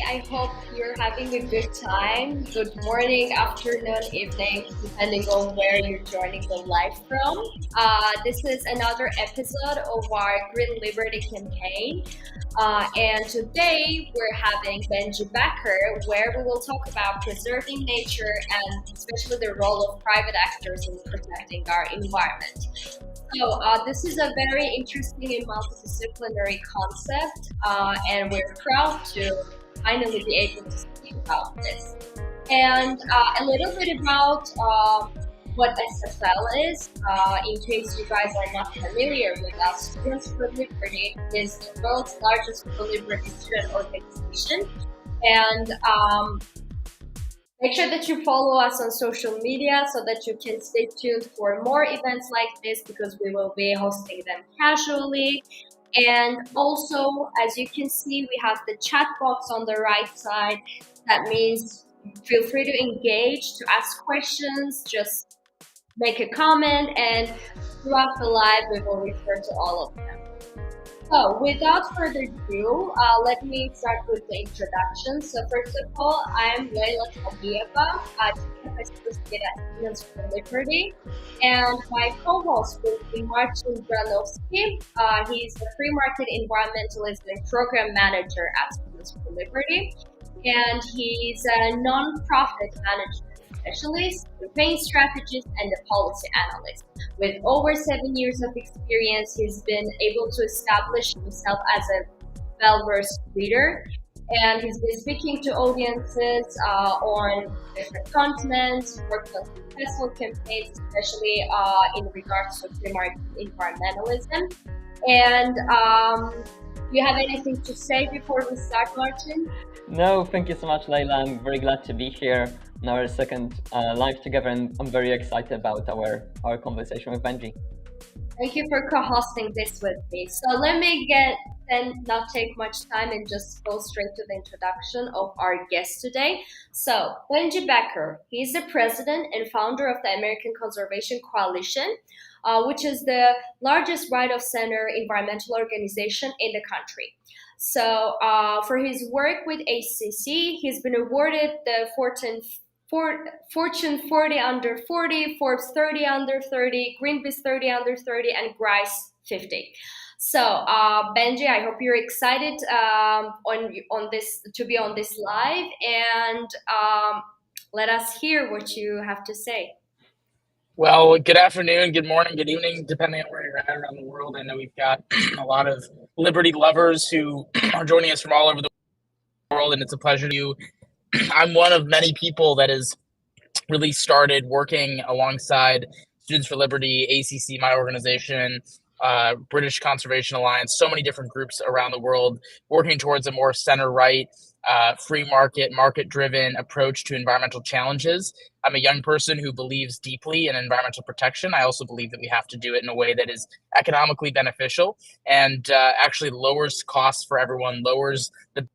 I hope you're having a good time. Good morning, afternoon, evening, depending on where you're joining the live from. This is another episode of our Green Liberty campaign. And today we're having Benji Backer, where we will talk about preserving nature and especially the role of private actors in protecting our environment. So this is a very interesting and multidisciplinary concept, and we're proud to finally be able to speak about this. And a little bit about what SFL is, in case you guys are not familiar with us. Students for Liberty is the world's largest pro-liberty student organization, and make sure that you follow us on social media so that you can stay tuned for more events like this, because we will be hosting them casually. And also, as you can see, we have the chat box on the right side. That means feel free to engage, to ask questions, just make a comment, and throughout the live, we will refer to all of them. So without further ado, let me start with the introduction. So first of all, I'm Leila Tabieva, Chief Associate at Students for Liberty, and my co-host will be Marcin Granowski. He's the Free Market Environmentalist and Program Manager at Students for Liberty, and he's a non-profit management specialist, campaign strategist, and a policy analyst. With over 7 years of experience, he's been able to establish himself as a well-versed leader, and he's been speaking to audiences on different continents, worked on successful campaigns, especially in regards to free market environmentalism. And do you have anything to say before we start, Martin? No, thank you so much, Leila. I'm very glad to be here on our second live together, and I'm very excited about our conversation with Benji. Thank you for co-hosting this with me. So let me not take much time and just go straight to the introduction of our guest today. So Benji Backer, he's the president and founder of the American Conservation Coalition, which is the largest right-of-center environmental organization in the country. So for his work with ACC, he's been awarded the Fortune 40 under 40, Forbes 30 under 30, Greenpeace 30 under 30, and Grice 50. So Benji, I hope you're excited on this to be on this live, and let us hear what you have to say. Well, good afternoon, good morning, good evening, depending on where you're at around the world. I know we've got a lot of liberty lovers who are joining us from all over the world, and it's a pleasure to you. I'm one of many people that has really started working alongside Students for Liberty, ACC, my organization, British Conservation Alliance, so many different groups around the world working towards a more center-right, free market-driven approach to environmental challenges. I'm a young person who believes deeply in environmental protection. I also believe that we have to do it in a way that is economically beneficial and actually lowers costs for everyone, lowers the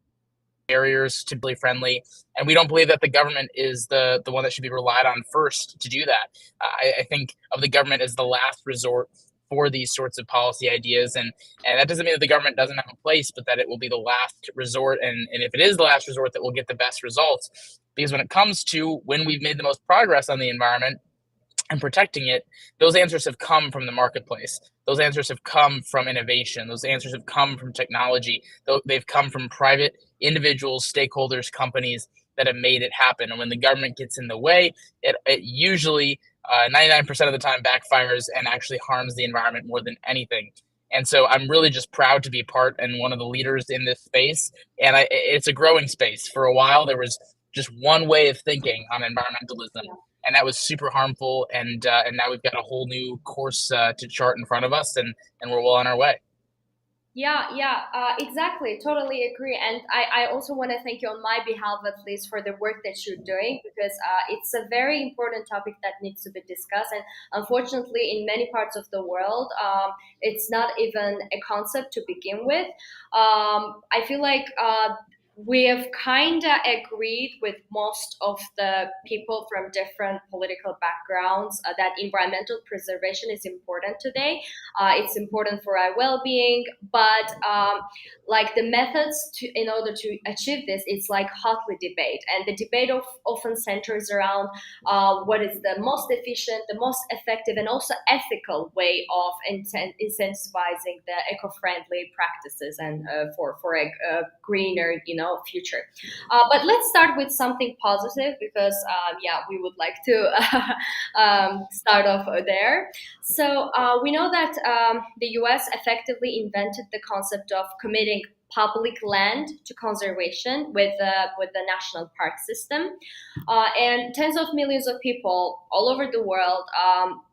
barriers to be friendly. And we don't believe that the government is the one that should be relied on first to do that. I think of the government as the last resort for these sorts of policy ideas. And that doesn't mean that the government doesn't have a place, but that it will be the last resort. And if it is the last resort, that we'll get the best results. Because when it comes to when we've made the most progress on the environment and protecting it, those answers have come from the marketplace. Those answers have come from innovation. Those answers have come from technology. They've come from private individuals, stakeholders, companies that have made it happen. And when the government gets in the way, it usually 99% of the time backfires and actually harms the environment more than anything. And so I'm really just proud to be part and one of the leaders in this space. And it's a growing space. For a while, there was just one way of thinking on environmentalism, and that was super harmful. And now we've got a whole new course to chart in front of us, and we're well on our way. Yeah, exactly. Totally agree. And I also want to thank you on my behalf, at least, for the work that you're doing, because it's a very important topic that needs to be discussed. And unfortunately, in many parts of the world, it's not even a concept to begin with. I feel like we have kind of agreed with most of the people from different political backgrounds that environmental preservation is important today. It's important for our well-being, but like the methods to in order to achieve this, it's like hotly debate, and the debate often centers around what is the most efficient, the most effective, and also ethical way of incentivizing the eco-friendly practices and for a greener, future. But let's start with something positive because, yeah, we would like to start off there. So we know that the U.S. effectively invented the concept of committing public land to conservation with the national park system, and tens of millions of people all over the world,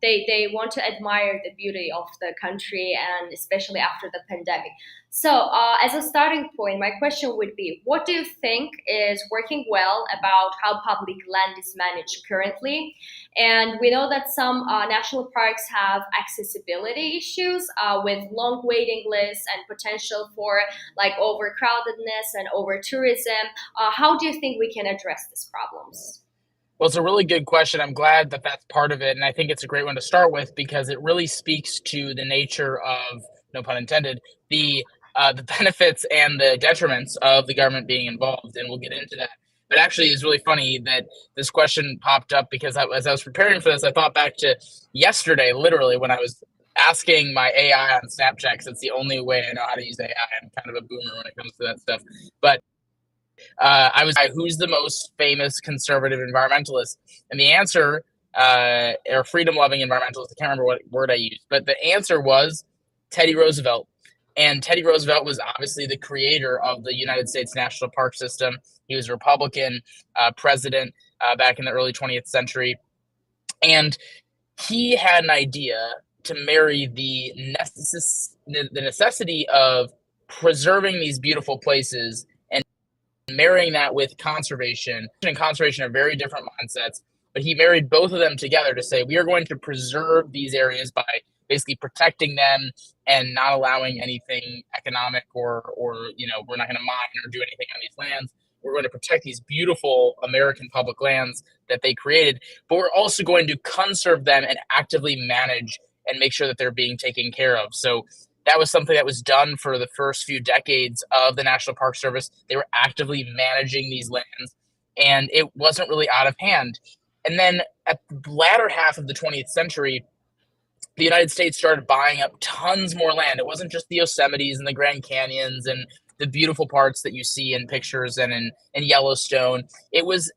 they want to admire the beauty of the country, and especially after the pandemic. So, as a starting point, my question would be: what do you think is working well about how public land is managed currently? And we know that some national parks have accessibility issues with long waiting lists and potential for like overcrowdedness and over tourism. How do you think we can address these problems? Well, it's a really good question. I'm glad that that's part of it. And I think it's a great one to start with because it really speaks to the nature of, no pun intended, the benefits and the detriments of the government being involved. And we'll get into that. But actually, it's really funny that this question popped up because as I was preparing for this, I thought back to yesterday, literally, when I was asking my AI on Snapchat, because it's the only way I know how to use AI. I'm kind of a boomer when it comes to that stuff. But I was like, who's the most famous conservative environmentalist? And the answer, or freedom-loving environmentalist, I can't remember what word I used, but the answer was Teddy Roosevelt. And Teddy Roosevelt was obviously the creator of the United States National Park System. He was a Republican president back in the early 20th century. And he had an idea to marry the necessity of preserving these beautiful places and marrying that with conservation. And conservation are very different mindsets, but he married both of them together to say, we are going to preserve these areas by basically protecting them and not allowing anything economic or we're not going to mine or do anything on these lands. We're going to protect these beautiful American public lands that they created, but we're also going to conserve them and actively manage and make sure that they're being taken care of. So that was something that was done for the first few decades of the National Park Service. They were actively managing these lands, and it wasn't really out of hand. And then at the latter half of the 20th century, the United States started buying up tons more land. It wasn't just the Yosemites and the Grand Canyons and the beautiful parts that you see in pictures and in Yellowstone. It was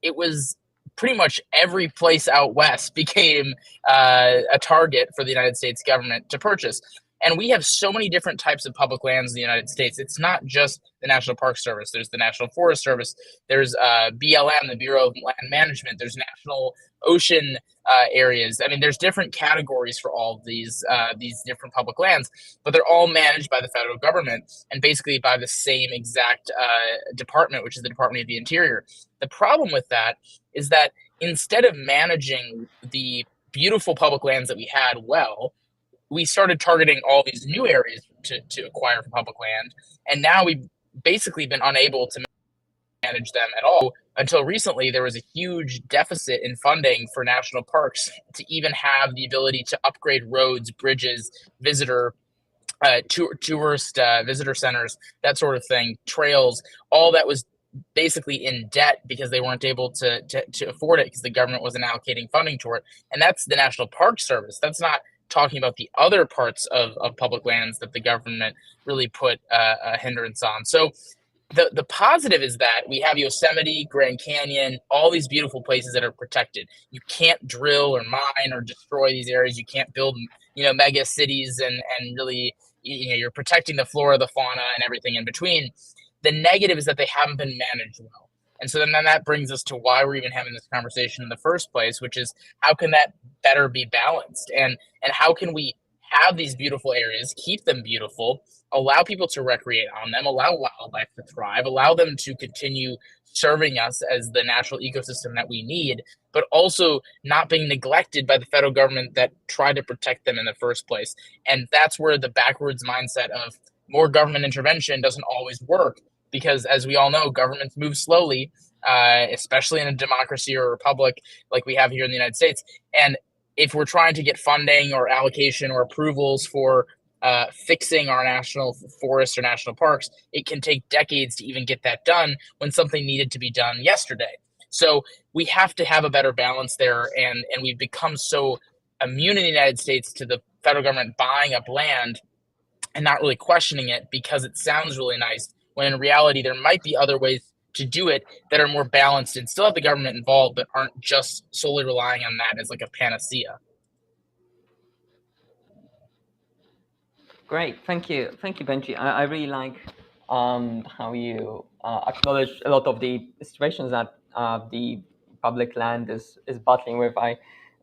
pretty much every place out west became a target for the United States government to purchase. And we have so many different types of public lands in the United States. It's not just the National Park Service. There's the National Forest Service. There's BLM, the Bureau of Land Management. There's national ocean areas. I mean, there's different categories for all of these different public lands, but they're all managed by the federal government and basically by the same exact department, which is the Department of the Interior. The problem with that is that instead of managing the beautiful public lands that we had well, we started targeting all these new areas to acquire for public land. And now we've basically been unable to manage them at all. Until recently, there was a huge deficit in funding for national parks to even have the ability to upgrade roads, bridges, tourist visitor centers, that sort of thing, trails, all that was basically in debt because they weren't able to afford it because the government wasn't allocating funding to it. And that's the National Park Service. That's not talking about the other parts of public lands that the government really put a hindrance on. So the positive is that we have Yosemite, Grand Canyon, all these beautiful places that are protected. You can't drill or mine or destroy these areas. You can't build, mega cities and really, you're protecting the flora, the fauna, and everything in between. The negative is that they haven't been managed well. And so then that brings us to why we're even having this conversation in the first place, which is how can that better be balanced? And how can we have these beautiful areas, keep them beautiful, allow people to recreate on them, allow wildlife to thrive, allow them to continue serving us as the natural ecosystem that we need, but also not being neglected by the federal government that tried to protect them in the first place. And that's where the backwards mindset of more government intervention doesn't always work. because, as we all know, governments move slowly, especially in a democracy or a republic like we have here in the United States. And if we're trying to get funding or allocation or approvals for fixing our national forests or national parks, it can take decades to even get that done when something needed to be done yesterday. So we have to have a better balance there, and we've become so immune in the United States to the federal government buying up land and not really questioning it because it sounds really nice, when in reality there might be other ways to do it that are more balanced and still have the government involved, but aren't just solely relying on that as like a panacea. Great, thank you, Benji. I really like how you acknowledge a lot of the situations that the public land is battling with.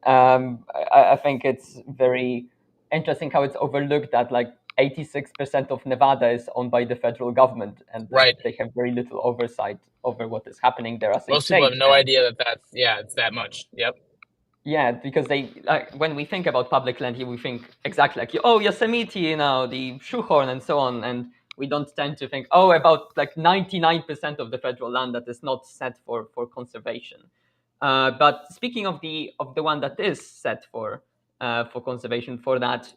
I think it's very interesting how it's overlooked that like 86% of Nevada is owned by the federal government, and Right. they have very little oversight over what is happening there as a Most people have state. no idea that it's that much. Yep. Yeah, because they when we think about public land here, we think exactly like, oh, Yosemite, the shoehorn and so on, and we don't tend to think, oh, about like 99% of the federal land that is not set for conservation. But speaking of the one that is set for conservation, for that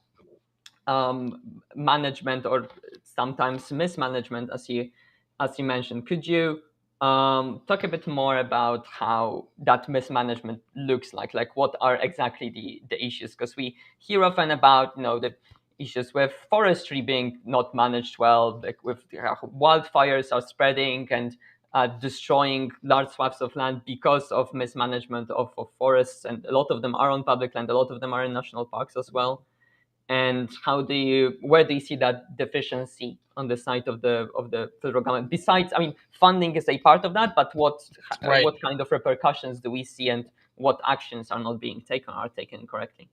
management or sometimes mismanagement, as you mentioned, could you talk a bit more about how that mismanagement looks like? Like, what are exactly the issues? Because we hear often about the issues with forestry being not managed well, like with wildfires are spreading and destroying large swaths of land because of mismanagement of forests, and a lot of them are on public land, a lot of them are in national parks as well. And where do you see that deficiency on the side of the federal government? Besides, I mean, funding is a part of that, but Right. what kind of repercussions do we see, and what actions are not being taken, are taken correctly?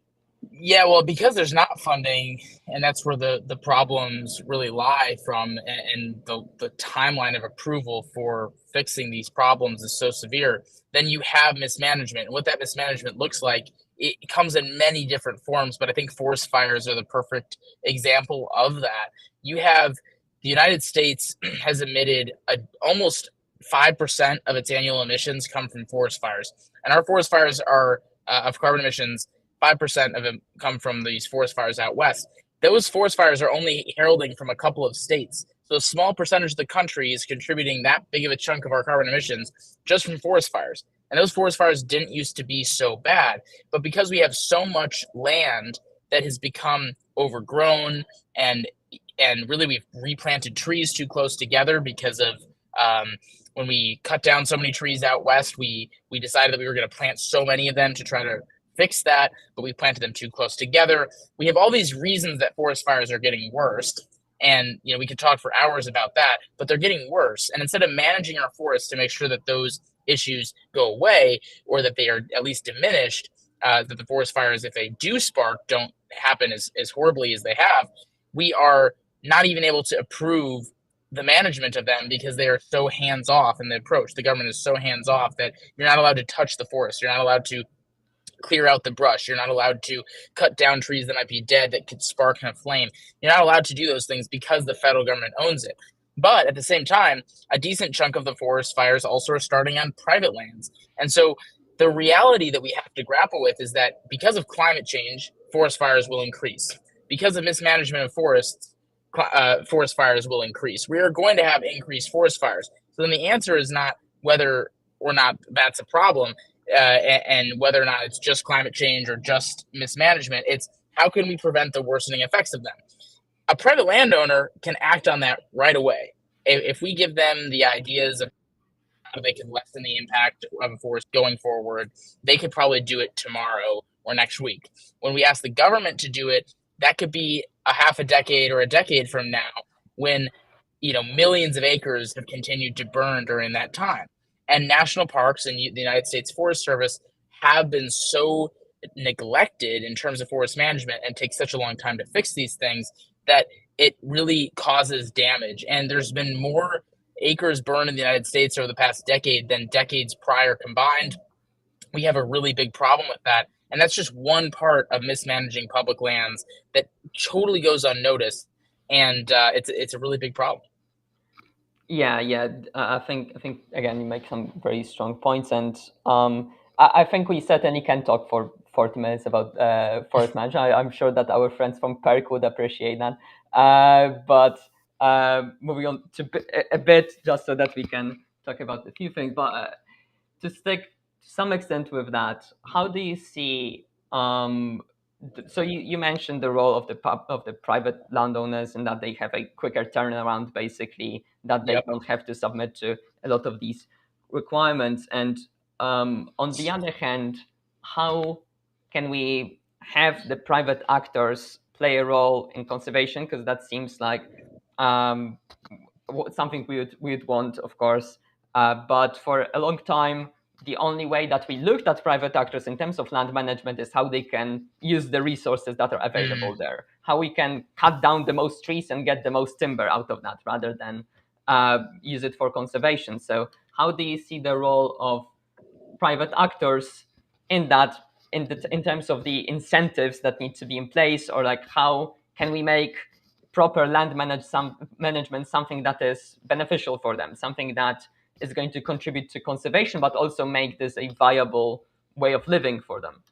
Yeah, well, because there's not funding, and that's where the problems really lie from, and the timeline of approval for fixing these problems is so severe, then you have mismanagement. And what that mismanagement looks like, it comes in many different forms, but I think forest fires are the perfect example of that. You have the United States has emitted almost 5% of its annual emissions come from forest fires, and our forest fires are of carbon emissions. 5% of them come from these forest fires out west. Those forest fires are only heralding from a couple of states. So a small percentage of the country is contributing that big of a chunk of our carbon emissions just from forest fires. And those forest fires didn't used to be so bad. But because we have so much land that has become overgrown, and really we've replanted trees too close together because of when we cut down so many trees out west, we decided that we were going to plant so many of them to try to fix that, but we planted them too close together. We have all these reasons that forest fires are getting worse. And we could talk for hours about that, but they're getting worse. And instead of managing our forests to make sure that those issues go away, or that they are at least diminished, that the forest fires, if they do spark, don't happen as horribly as they have, we are not even able to approve the management of them because they are so hands off in the approach. The government is so hands off that you're not allowed to touch the forest. You're not allowed to clear out the brush. You're not allowed to cut down trees that might be dead that could spark in a flame. You're not allowed to do those things because the federal government owns it. But at the same time, a decent chunk of the forest fires also are starting on private lands. And so the reality that we have to grapple with is that because of climate change, forest fires will increase. Because of mismanagement of forests, forest fires will increase. We are going to have increased forest fires. So then the answer is not whether or not that's a problem, and whether or not it's just climate change or just mismanagement. It's how can we prevent the worsening effects of them? A private landowner can act on that right away. If we give them the ideas of how they can lessen the impact of a forest going forward, they could probably do it tomorrow or next week. When we ask the government to do it, that could be a half a decade or a decade from now, when millions of acres have continued to burn during that time. And national parks and the United States Forest Service have been so neglected in terms of forest management and take such a long time to fix these things that it really causes damage. And there's been more acres burned in the United States over the past decade than decades prior combined. We have a really big problem with that. And that's just one part of mismanaging public lands that totally goes unnoticed. And it's a really big problem. Yeah. I think again you make some very strong points, and I think we certainly can talk for 40 minutes about forest management. I'm sure that our friends from Perk would appreciate that. But moving on to a bit, just so that we can talk about a few things. But to stick to some extent with that, how do you see? So you mentioned the role of the private landowners and that they have a quicker turnaround, basically, that they Yep. don't have to submit to a lot of these requirements. And on the other hand, how can we have the private actors play a role in conservation? Because that seems like um, something we would want, of course. But for a long time, the only way that we looked at private actors in terms of land management is how they can use the resources that are Mm. available there, how we can cut down the most trees and get the most timber out of that rather than use it for conservation. So how do you see the role of private actors in that, in terms of the incentives that need to be in place, or like how can we make proper management something that is beneficial for them, something that is going to contribute to conservation but also make this a viable way of living for them?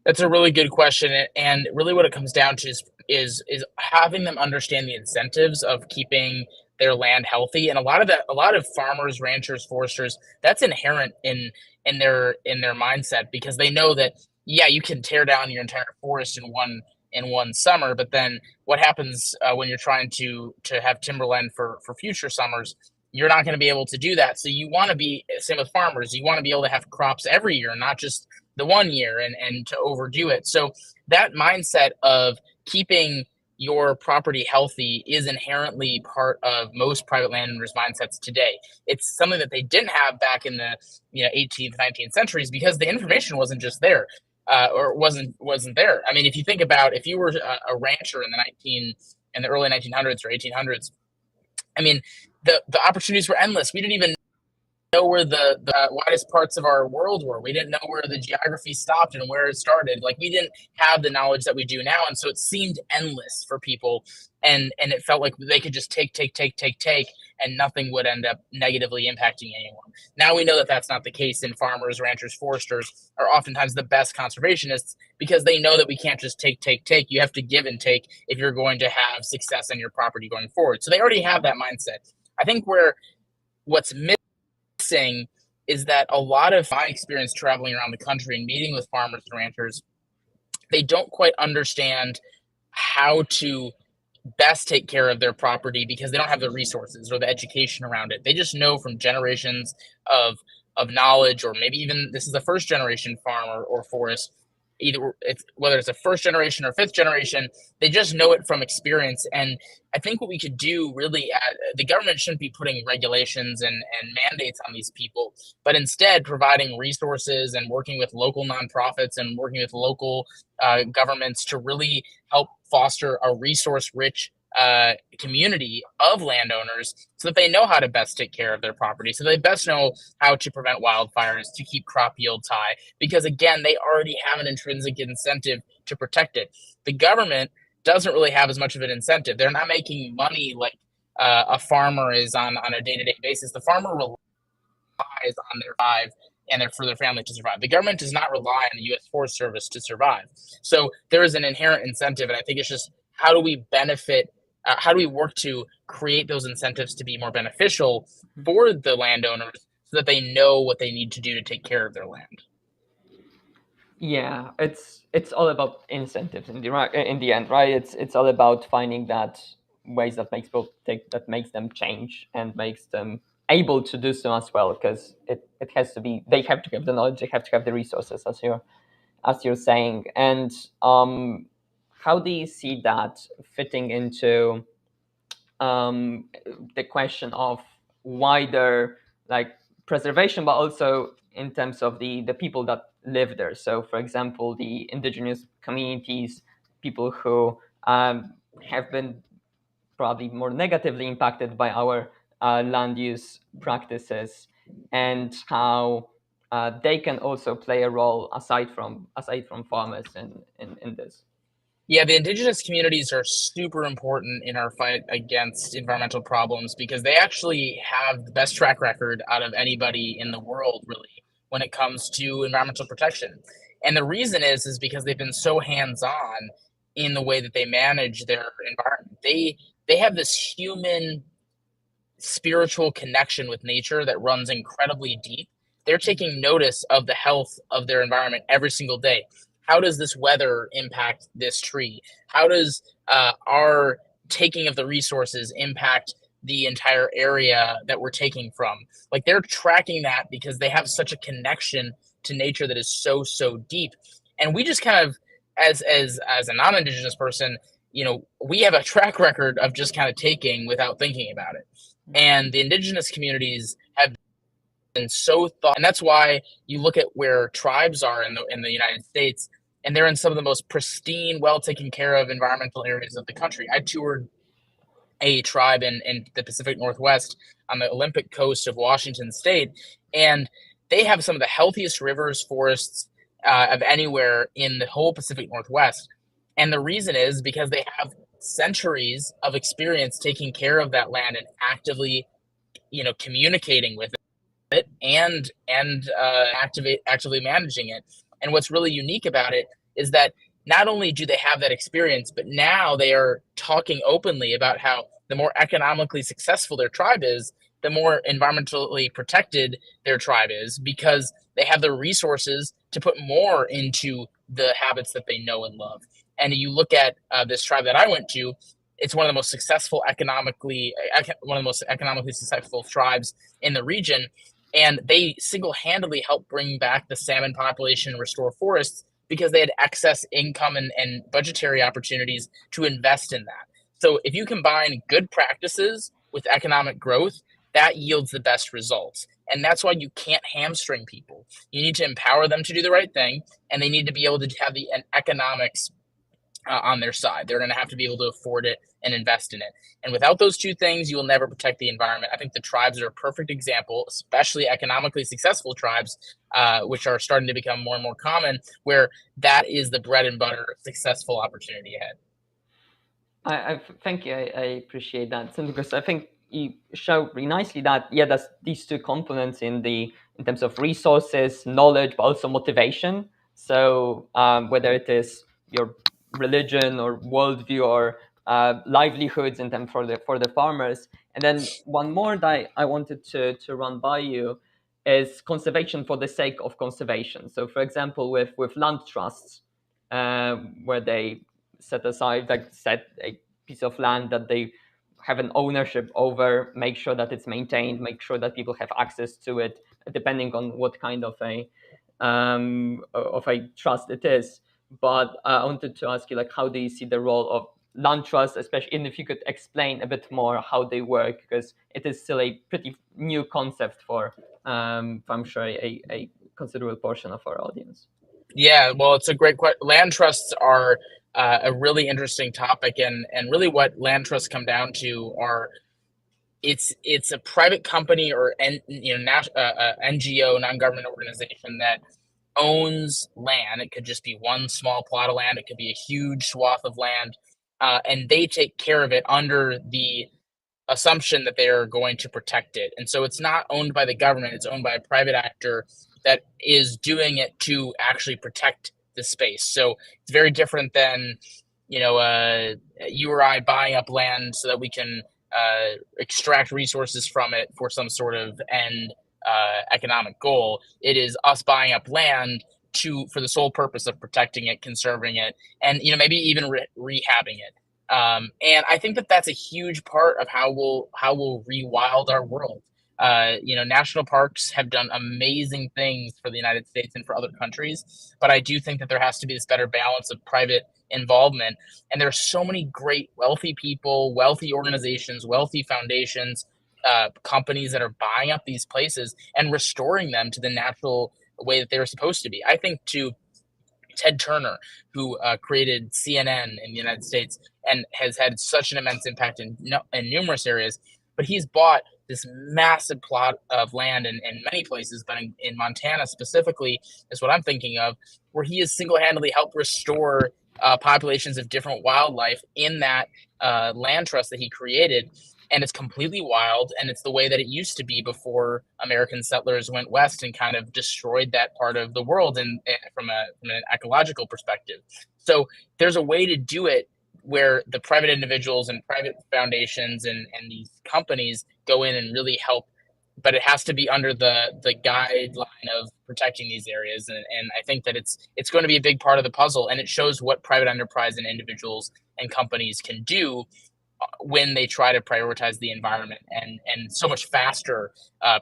That's a really good question, and really what it comes down to is having them understand the incentives of keeping their land healthy. And a lot of farmers, ranchers, foresters, that's inherent in their mindset, because they know that, yeah, you can tear down your entire forest in one summer, but then what happens when you're trying to have timberland for future summers? You're not going to be able to do that. So you want to be, same with farmers, you want to be able to have crops every year, not just the one year, and to overdo it. So that mindset of keeping your property healthy is inherently part of most private landowners' mindsets today. It's something that they didn't have back in the 18th, 19th centuries, because the information wasn't just there, or wasn't there. I mean, if you think about, if you were a rancher in the early 1900s or 1800s, I mean, the opportunities were endless. We didn't even know where the widest parts of our world were. We didn't know where the geography stopped and where it started. Like, we didn't have the knowledge that we do now, and so it seemed endless for people, and it felt like they could just take, and nothing would end up negatively impacting anyone. Now we know that that's not the case, and farmers, ranchers, foresters are oftentimes the best conservationists, because they know that we can't just take. You have to give and take if you're going to have success on your property going forward. So they already have that mindset. I think what's missing is that a lot of my experience traveling around the country and meeting with farmers and ranchers, they don't quite understand how to best take care of their property, because they don't have the resources or the education around it. They just know from generations of knowledge, or maybe even this is a first generation farm or forest. Either it's whether it's a first generation or fifth generation, they just know it from experience. And I think what we could do really, the government shouldn't be putting regulations and mandates on these people, but instead providing resources and working with local nonprofits and working with local governments to really help foster a resource rich community of landowners, so that they know how to best take care of their property, so they best know how to prevent wildfires, to keep crop yields high, because again, they already have an intrinsic incentive to protect it. The government doesn't really have as much of an incentive. They're not making money like a farmer is on a day-to-day basis. The farmer relies on their five and for their family to survive. The government does not rely on the U.S. Forest Service to survive. So there is an inherent incentive, and I think it's just, how do we benefit? How do we work to create those incentives to be more beneficial for the landowners, so that they know what they need to do to take care of their land? Yeah, it's all about incentives in the end, right? It's all about finding that ways that makes them change and makes them able to do so as well, because it has to be, they have to have the knowledge, they have to have the resources, as you're saying. And how do you see that fitting into um, the question of wider, like, preservation, but also in terms of the people that live there? So, for example, the indigenous communities, people who have been probably more negatively impacted by our land use practices, and how they can also play a role aside from farmers in this. Yeah, the indigenous communities are super important in our fight against environmental problems because they actually have the best track record out of anybody in the world, really, when it comes to environmental protection. And the reason is because they've been so hands-on in the way that they manage their environment. They have this human spiritual connection with nature that runs incredibly deep. They're taking notice of the health of their environment every single day. How does this weather impact this tree? How does our taking of the resources impact the entire area that we're taking from? Like, they're tracking that because they have such a connection to nature that is so deep. And we just kind of, as a non-indigenous person, we have a track record of just kind of taking without thinking about it. And the indigenous communities have been so thought, and that's why you look at where tribes are in the United States, and they're in some of the most pristine, well taken care of environmental areas of the country. I toured a tribe in the Pacific Northwest on the Olympic coast of Washington State, and they have some of the healthiest rivers, forests of anywhere in the whole Pacific Northwest. And the reason is because they have centuries of experience taking care of that land and actively, communicating with it and actively managing it. And what's really unique about it is that not only do they have that experience, but now they are talking openly about how the more economically successful their tribe is, the more environmentally protected their tribe is, because they have the resources to put more into the habits that they know and love. And you look at this tribe that I went to, it's one of the most economically successful tribes in the region. And they single-handedly helped bring back the salmon population and restore forests because they had excess income and budgetary opportunities to invest in that. So if you combine good practices with economic growth, that yields the best results. And that's why you can't hamstring people. You need to empower them to do the right thing, and they need to be able to have the economics on their side. They're going to have to be able to afford it and invest in it. And without those two things, you will never protect the environment. I think the tribes are a perfect example, especially economically successful tribes, which are starting to become more and more common, where that is the bread and butter successful opportunity ahead. I thank you. I appreciate that, because I think you show really nicely that there's these two components in terms of resources, knowledge, but also motivation. So whether it is your religion or worldview or livelihoods in them for the farmers, and then one more that I wanted to run by you is conservation for the sake of conservation. So, for example, with land trusts, where they set a piece of land that they have an ownership over, make sure that it's maintained, make sure that people have access to it, depending on what kind of a trust it is. But I wanted to ask you, like, how do you see the role of land trusts, especially, and if you could explain a bit more how they work, because it is still a pretty new concept for I'm sure a considerable portion of our audience. Yeah, well, it's a great question. Land trusts are a really interesting topic, and really what land trusts come down to are it's a private company or NGO, non-government organization, that owns land. It could just be one small plot of land. It could be a huge swath of land, and they take care of it under the assumption that they are going to protect it. And so it's not owned by the government, it's owned by a private actor that is doing it to actually protect the space. So it's very different than, you or I buying up land so that we can extract resources from it for some sort of end economic goal. It is us buying up land for the sole purpose of protecting it, conserving it, and maybe even rehabbing it. And I think that that's a huge part of how we'll rewild our world. National parks have done amazing things for the United States and for other countries, but I do think that there has to be this better balance of private involvement. And there are so many great wealthy people, wealthy organizations, wealthy foundations, companies that are buying up these places and restoring them to the natural way that they were supposed to be. I think to Ted Turner, who created CNN in the United States and has had such an immense impact in numerous areas, but he's bought this massive plot of land in many places, but in Montana specifically is what I'm thinking of, where he has single-handedly helped restore populations of different wildlife in that land trust that he created. And it's completely wild, and it's the way that it used to be before American settlers went west and kind of destroyed that part of the world, and from an ecological perspective. So there's a way to do it where the private individuals and private foundations and these companies go in and really help, but it has to be under the guideline of protecting these areas. And I think that it's going to be a big part of the puzzle, and it shows what private enterprise and individuals and companies can do when they try to prioritize the environment, and so much faster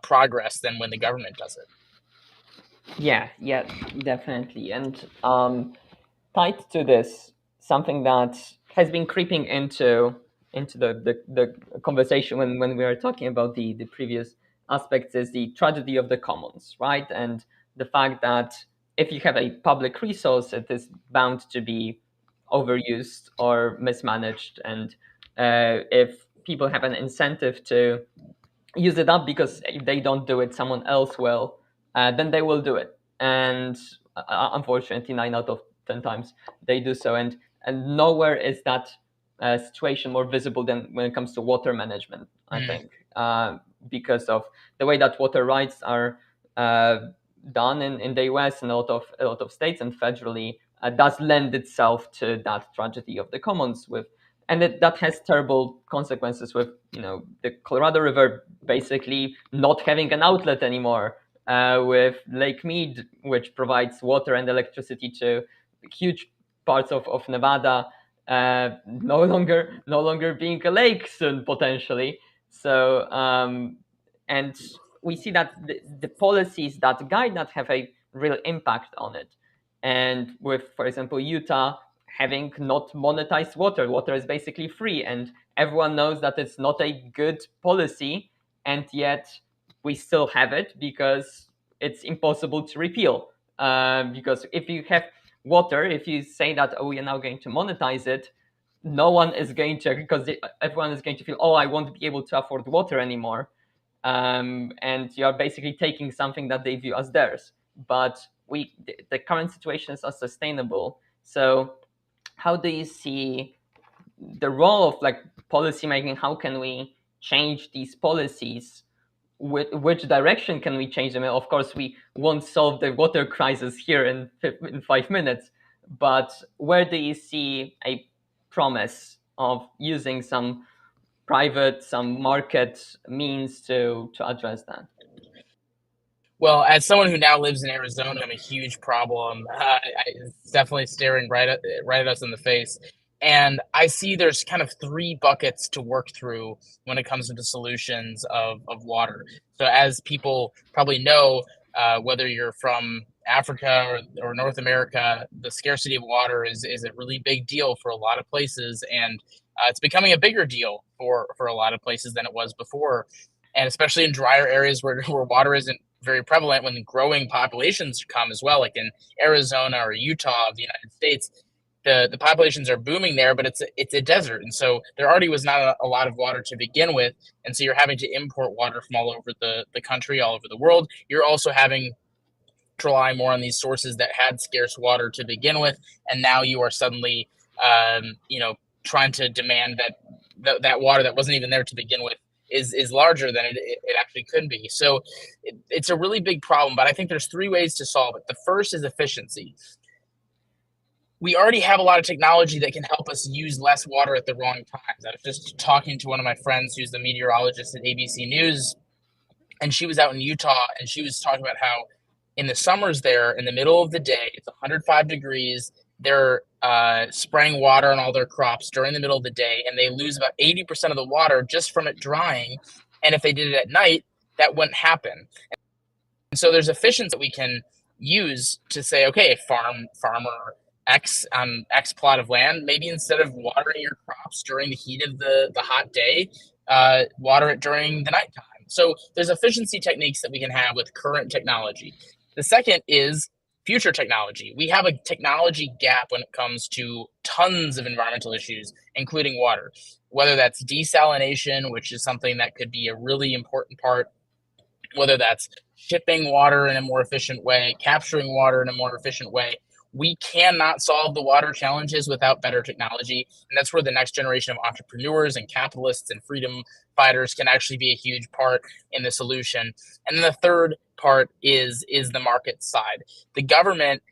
progress than when the government does it. Yeah, definitely. And tied to this, something that has been creeping into the conversation when we were talking about the previous aspects is the tragedy of the commons, right? And the fact that if you have a public resource, it is bound to be overused or mismanaged. And if people have an incentive to use it up, because if they don't do it, someone else will, then they will do it. And unfortunately, 9 out of 10 times they do so. And nowhere is that situation more visible than when it comes to water management, I think, because of the way that water rights are done in the US and a lot of states, and federally does lend itself to that tragedy of the commons, with and that has terrible consequences, with the Colorado River basically not having an outlet anymore, with Lake Mead, which provides water and electricity to huge parts of Nevada, no longer being a lake soon, potentially. So and we see that the policies that guide that have a real impact on it. And with, for example, Utah having not monetized water is basically free, and everyone knows that it's not a good policy, and yet we still have it because it's impossible to repeal. Because if you have water, if you say that, oh, we are now going to monetize it, no one is going to, because everyone is going to feel, oh, I won't be able to afford water anymore. And you are basically taking something that they view as theirs. But the current situation is unsustainable. So how do you see the role of like policymaking? How can we change these policies? Which direction can we change them? Of course, we won't solve the water crisis here in 5 minutes, but where do you see a promise of using some market means to address that? Well, as someone who now lives in Arizona, I'm a huge problem. It's definitely staring right at us in the face. And I see there's kind of three buckets to work through when it comes to the solutions of water. So as people probably know, whether you're from Africa or North America, the scarcity of water is a really big deal for a lot of places. And it's becoming a bigger deal for a lot of places than it was before. And especially in drier areas where water isn't very prevalent, when growing populations come as well, like in Arizona or Utah of the United States, the populations are booming there, but it's a desert, and so there already was not a lot of water to begin with, and so you're having to import water from all over the country, all over the world. You're also having to rely more on these sources that had scarce water to begin with, and now you are suddenly, trying to demand that water that wasn't even there to begin with is larger than it actually could be. So it's a really big problem, but I think there's three ways to solve it. The first is efficiency. We already have a lot of technology that can help us use less water at the wrong times. I was just talking to one of my friends who's the meteorologist at ABC News, and she was out in Utah, and she was talking about how in the summers there, in the middle of the day, it's 105 degrees, they're spraying water on all their crops during the middle of the day, and they lose about 80% of the water just from it drying. And if they did it at night, that wouldn't happen. And so there's efficiency that we can use to say, okay, farmer X on X plot of land, maybe instead of watering your crops during the heat of the hot day, water it during the nighttime. So there's efficiency techniques that we can have with current technology. The second is future technology. We have a technology gap when it comes to tons of environmental issues, including water, whether that's desalination, which is something that could be a really important part, whether that's shipping water in a more efficient way, capturing water in a more efficient way. we cannot solve the water challenges without better technology. And that's where the next generation of entrepreneurs and capitalists and freedom fighters can actually be a huge part in the solution. And then the third part is the market side. The government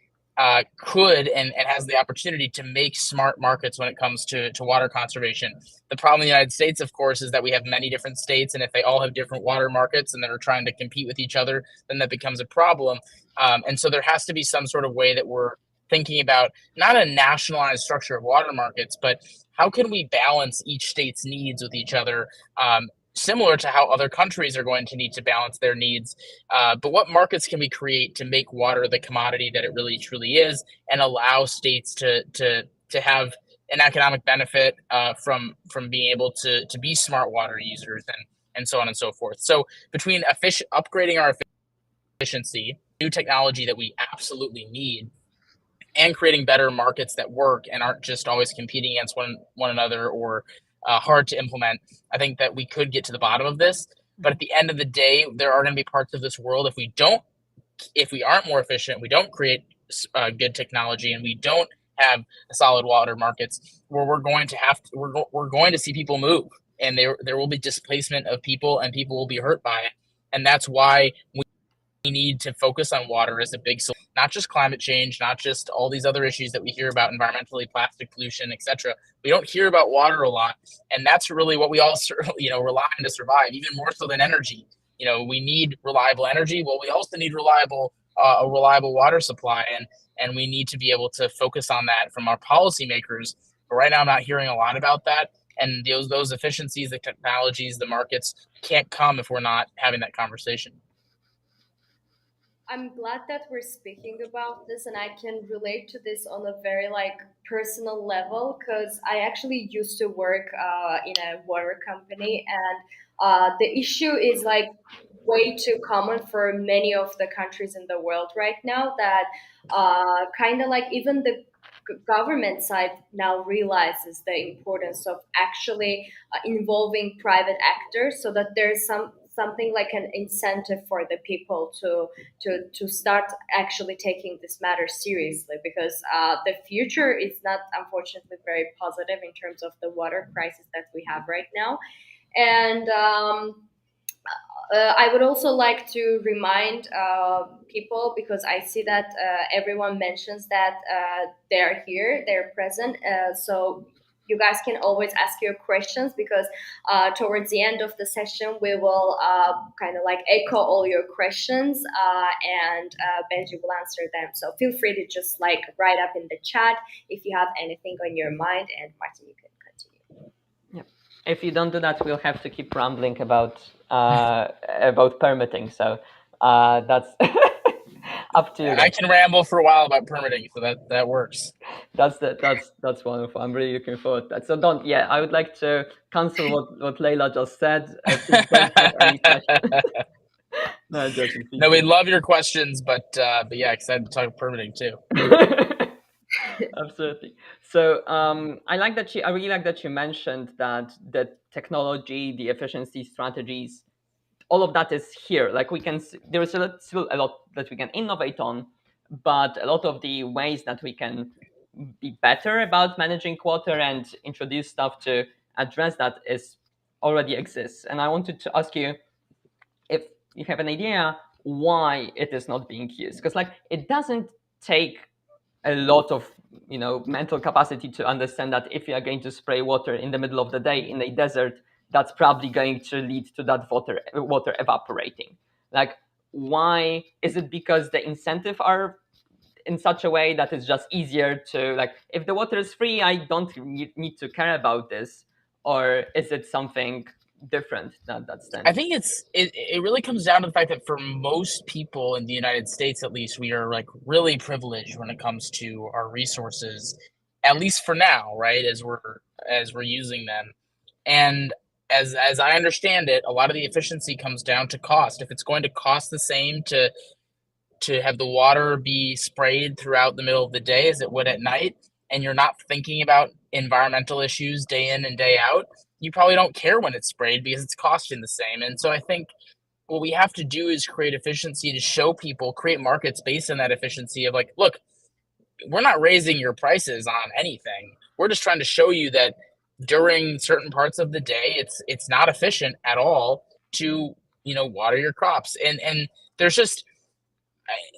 could and has the opportunity to make smart markets when it comes to water conservation. The problem in the United States, of course, is that we have many different states, and if they all have different water markets and that are trying to compete with each other, then that becomes a problem. And so there has to be some sort of way that we're thinking about not a nationalized structure of water markets, but how can we balance each state's needs with each other, similar to how other countries are going to need to balance their needs. But what markets can we create to make water the commodity that it really truly is, and allow states to have an economic benefit from being able to be smart water users and so on and so forth. So between upgrading our efficiency, new technology that we absolutely need, and creating better markets that work and aren't just always competing against one another or hard to implement, I think that we could get to the bottom of this. But at the end of the day, there are going to be parts of this world, if we aren't more efficient, we don't create good technology, and we don't have solid water markets, where we're going to see people move, and there will be displacement of people, and people will be hurt by it. And that's why we need to focus on water as a big solution, not just climate change, not just all these other issues that we hear about environmentally, plastic pollution, etc. We don't hear about water a lot, and that's really what we all rely on to survive, even more so than energy. We need reliable energy. Well, we also need a reliable water supply, and we need to be able to focus on that from our policymakers. But right now, I'm not hearing a lot about that, and those efficiencies, the technologies, the markets can't come if we're not having that conversation. I'm glad that we're speaking about this, and I can relate to this on a very personal level, because I actually used to work in a water company, and the issue is way too common for many of the countries in the world right now, that kind of even the government side now realizes the importance of actually involving private actors, so that there's something like an incentive for the people to start actually taking this matter seriously, because the future is not, unfortunately, very positive in terms of the water crisis that we have right now. And I would also like to remind people, because I see that everyone mentions that they're here, they're present. So you guys can always ask your questions, because towards the end of the session, we will kind of echo all your questions, and Benji will answer them. So feel free to just write up in the chat if you have anything on your mind, and Martin, you can continue. Yeah. If you don't do that, we'll have to keep rambling about permitting. So that's up to you. I can ramble for a while about permitting, so that works. That's wonderful. I'm really looking forward to that. So don't. Yeah, I would like to cancel what Leila just said. Please don't have any questions. No, no, we love your questions, but yeah, excited to talk permitting too. Absolutely. So I really like that you mentioned that the technology, the efficiency strategies, all of that is here. There is still a lot that we can innovate on, but a lot of the ways that we can be better about managing water and introduce stuff to address that already exists. And I wanted to ask you if you have an idea why it is not being used, because it doesn't take a lot of mental capacity to understand that if you are going to spray water in the middle of the day in a desert, that's probably going to lead to that water evaporating. Why is it? Because the incentives are in such a way that it's just easier to if the water is free, I don't need to care about this? Or is it something different that's then? I think it really comes down to the fact that for most people in the United States, at least, we are really privileged when it comes to our resources, at least for now, right? As we're using them. And as I understand it, a lot of the efficiency comes down to cost. If it's going to cost the same to have the water be sprayed throughout the middle of the day as it would at night, and you're not thinking about environmental issues day in and day out, you probably don't care when it's sprayed because it's costing the same. And so I think what we have to do is create efficiency to show people, create markets based on that efficiency of look, we're not raising your prices on anything. We're just trying to show you that during certain parts of the day, it's not efficient at all to water your crops, and there's just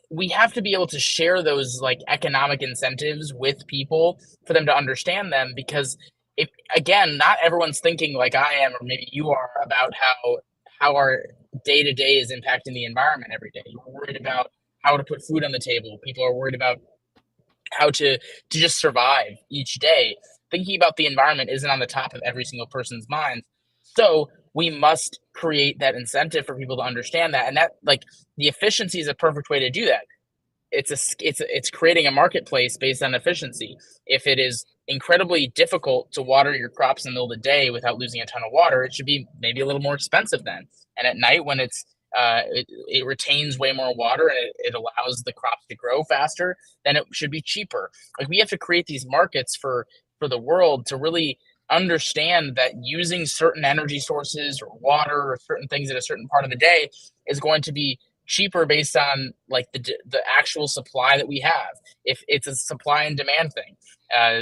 we have to be able to share those like economic incentives with people for them to understand them, because if again, not everyone's thinking like I am or maybe you are about how our day to day is impacting the environment every day. We're worried about how to put food on the table. People are worried about how to just survive each day. Thinking about the environment isn't on the top of every single person's mind. So we must create that incentive for people to understand that. And that, like, the efficiency is a perfect way to do that. It's creating a marketplace based on efficiency. If it is incredibly difficult to water your crops in the middle of the day without losing a ton of water, it should be maybe a little more expensive then. And at night, when it retains way more water and it allows the crops to grow faster, then it should be cheaper. Like, we have to create these markets for the world to really understand that using certain energy sources or water or certain things at a certain part of the day is going to be cheaper based on like the actual supply that we have. If it's a supply and demand thing,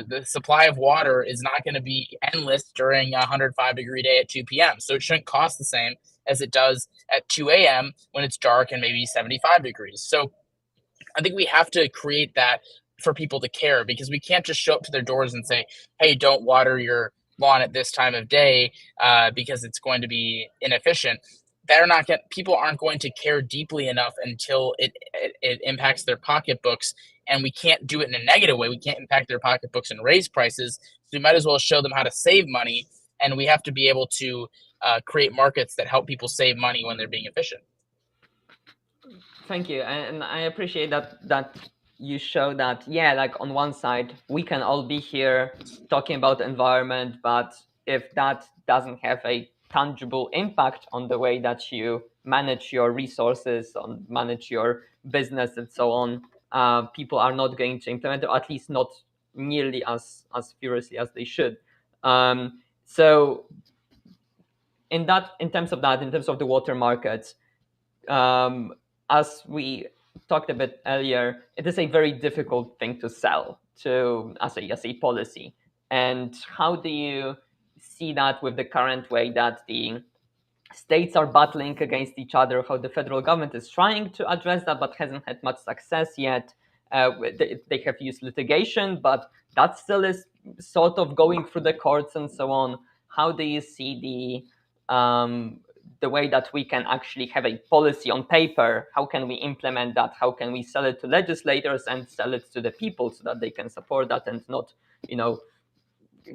the supply of water is not going to be endless during a 105-degree day at 2 p.m. So it shouldn't cost the same as it does at 2 a.m. when it's dark and maybe 75 degrees. So I think we have to create that for people to care, because we can't just show up to their doors and say, hey, don't water your lawn at this time of day because it's going to be inefficient. People aren't going to care deeply enough until it impacts their pocketbooks, and we can't do it in a negative way. We can't impact their pocketbooks and raise prices. So we might as well show them how to save money, and we have to be able to create markets that help people save money when they're being efficient. Thank you, and I appreciate that you show that, yeah, like on one side we can all be here talking about environment, but if that doesn't have a tangible impact on the way that you manage your resources, on manage your business and so on, people are not going to implement it, or at least not nearly as furiously as they should. So in terms of the water markets, as we talked a bit earlier, it is a very difficult thing to sell as a policy. And how do you see that with the current way that the states are battling against each other, how the federal government is trying to address that but hasn't had much success yet? They have used litigation, but that still is sort of going through the courts and so on. How do you see the way that we can actually have a policy on paper? How can we implement that? How can we sell it to legislators and sell it to the people so that they can support that and not,